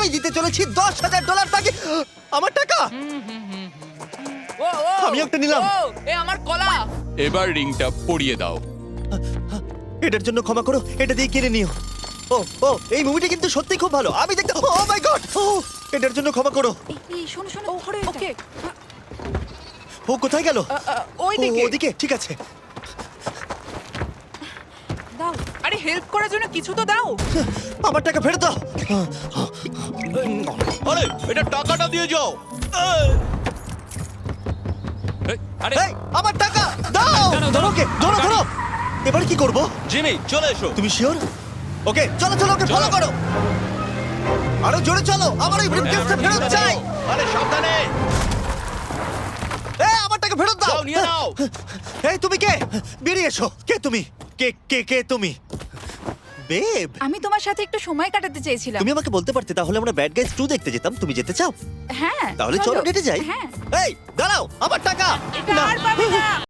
আমি দিতে চলেছি $10,000 তাকে। আমার টাকা। ও ও আমি একটা নিলাম। ও, এ আমার কলা। এবার রিংটা পরিয়ে দাও। এটার জন্য ক্ষমা করো, এটা দিয়ে কিনে নিও। ও ও এই মুভিটা কিন্তু সত্যি খুব ভালো। আমি দেখতে, ও মাই গড, এটার জন্য ক্ষমা করো। এই শোনো শোনো ধরো ওকে এটা। ও কোথায় গেল? ওই ও, দিকে। ওদিকে, ঠিক আছে। দাও। আরে হেল্প করার জন্য কিছু তো দাও। আমার টাকা ফেরত দাও। আরে এটা টাকাটা দিয়ে যাও। আরে এই, আমার টাকা দাও। দাঁড়াও, ধরো ওকে, ধরো ধরো। এবার কি করব? জিমি চলে এসো। তুমি শিওর? ওকে, চলো চলো, ওকে ফলো করো। আরো জোরে চলো, আমার ওই ব্রিফকেসটা ফেরত চাই। আরে সাবধানে। এই, আমার টাকা ফেরত দাও। যাও নিয়ে নাও। এই, তুমি কে? বেরিয়ে এসো। কে তুমি? কে কে কে তুমি? বেব, আমি তোমার সাথে একটু সময় কাটাতে চেয়েছিলাম। তুমি আমাকে বলতে পারতে, তাহলে আমরা ব্যাড গাইজ 2 দেখতে যেতাম। তুমি যেতে চাও? হ্যাঁ তাহলে চলো ডেটে যাই। হ্যাঁ এই দাঁড়াও, আমার টাকা। এটা না। আর পাবে না।